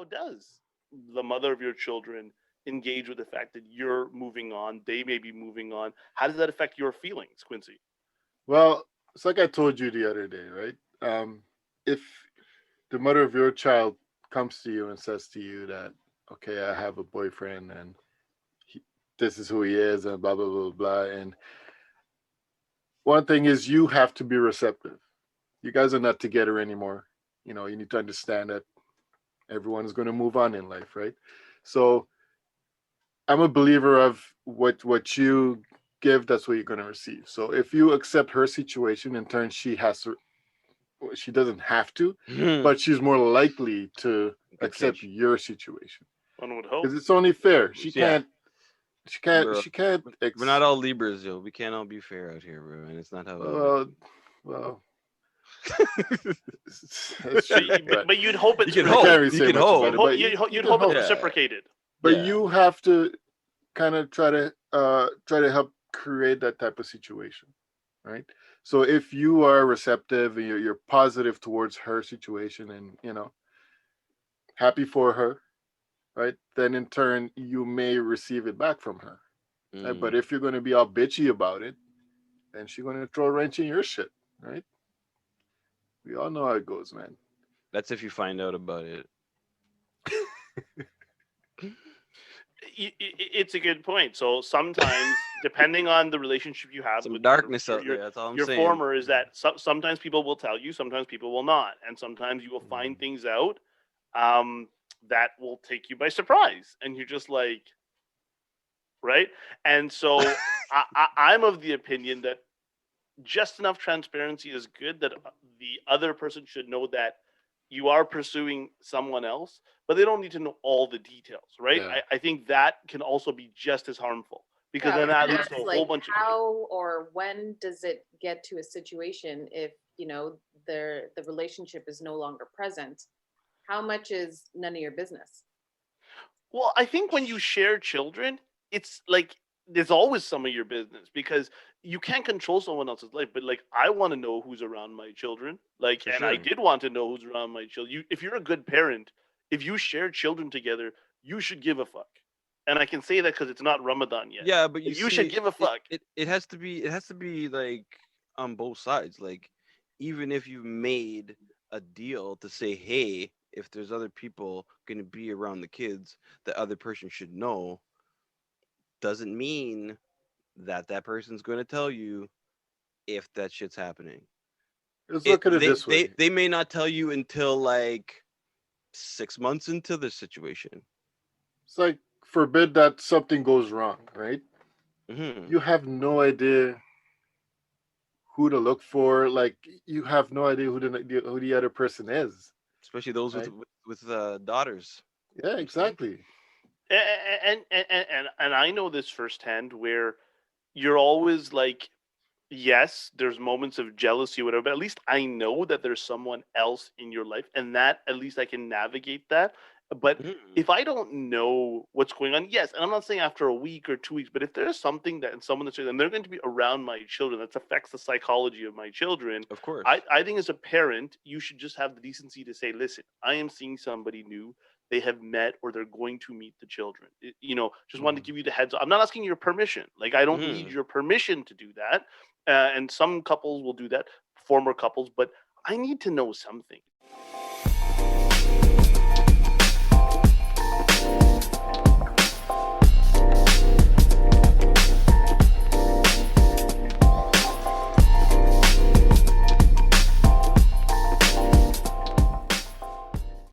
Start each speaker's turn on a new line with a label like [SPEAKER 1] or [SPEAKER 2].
[SPEAKER 1] how does the mother of your children engage with the fact that you're moving on, they may be moving on? How does that affect your feelings, Quincy?
[SPEAKER 2] Well, it's like I told you the other day, right? If the mother of your child comes to you and says to you that, okay, I have a boyfriend and he, this is who he is and blah, blah, blah, blah. And one thing is you have to be receptive. You guys are not together anymore. You need to understand that everyone is going to move on in life, right? So I'm a believer of what you give, that's what you're going to receive. So if you accept her situation, in turn, she doesn't have to, but she's more likely to accept your situation
[SPEAKER 1] One would hope.
[SPEAKER 2] because it's only fair. She
[SPEAKER 3] Yeah.
[SPEAKER 2] can't. She can't.
[SPEAKER 3] Bro,
[SPEAKER 2] She can't.
[SPEAKER 3] We're not all Libras, yo. We can't all be fair out here, bro. And it's not how it is.
[SPEAKER 2] Well, that's
[SPEAKER 1] But,
[SPEAKER 2] true.
[SPEAKER 1] but you'd hope it's
[SPEAKER 3] You can
[SPEAKER 2] I
[SPEAKER 3] hope.
[SPEAKER 2] can't really
[SPEAKER 3] You
[SPEAKER 2] say
[SPEAKER 3] can
[SPEAKER 2] much
[SPEAKER 3] hope.
[SPEAKER 2] about it, but
[SPEAKER 1] you'd hope it's
[SPEAKER 3] Yeah.
[SPEAKER 1] reciprocated.
[SPEAKER 2] But
[SPEAKER 3] Yeah.
[SPEAKER 2] you have to kind of try to help create that type of situation, right? So if you are receptive and you're positive towards her situation and happy for her, right? Then in turn you may receive it back from her. Right? But if you're going to be all bitchy about it, then she's going to throw a wrench in your shit, right? We all know how it goes, man.
[SPEAKER 3] That's if you find out about it.
[SPEAKER 1] It's a good point. So sometimes, depending on the relationship you have
[SPEAKER 3] Some
[SPEAKER 1] with
[SPEAKER 3] darkness out there. That's all I'm
[SPEAKER 1] your
[SPEAKER 3] saying.
[SPEAKER 1] former, is that sometimes people will tell you, sometimes people will not, and sometimes you will find things out that will take you by surprise, and you're just like, right? And so I'm of the opinion that just enough transparency is good, that the other person should know that you are pursuing someone else, but they don't need to know all the details, right?
[SPEAKER 2] Yeah.
[SPEAKER 1] I think that can also be just as harmful, because then that leads to a whole bunch of
[SPEAKER 4] how or when does it get to a situation if the relationship is no longer present? How much is none of your business?
[SPEAKER 1] Well, I think when you share children, it's like there's always some of your business, because you can't control someone else's life. But like, I want to know who's around my children. Like,
[SPEAKER 3] For
[SPEAKER 1] and I
[SPEAKER 3] sure.
[SPEAKER 1] did want to know who's around my children. If you're a good parent, if you share children together, you should give a fuck. And I can say that because it's not Ramadan yet.
[SPEAKER 3] Yeah, but you
[SPEAKER 1] should give a fuck.
[SPEAKER 3] It has to be like on both sides. Like, even if you made a deal to say, hey, if there's other people gonna be around the kids, the other person should know, doesn't mean that person's gonna tell you if that shit's happening.
[SPEAKER 2] Let's look at it this way.
[SPEAKER 3] They may not tell you until like 6 months into the situation.
[SPEAKER 2] It's like, forbid that something goes wrong, right?
[SPEAKER 3] Mm-hmm.
[SPEAKER 2] You have no idea who to look for. Like, you have no idea who the other person is.
[SPEAKER 3] Especially those
[SPEAKER 2] right?
[SPEAKER 3] with daughters.
[SPEAKER 2] Yeah, exactly.
[SPEAKER 1] And I know this firsthand, where you're always like, yes, there's moments of jealousy or whatever, but at least I know that there's someone else in your life, and that at least I can navigate that. But if I don't know what's going on, yes, and I'm not saying after a week or 2 weeks, but if there's something that, and someone that's, and they're going to be around my children, that affects the psychology of my children,
[SPEAKER 3] Of course.
[SPEAKER 1] I think as a parent, you should just have the decency to say, listen, I am seeing somebody new. They have met or they're going to meet the children. Just wanted to give you the heads up. I'm not asking your permission. Like, I don't need your permission to do that. And some couples will do that, former couples, but I need to know something.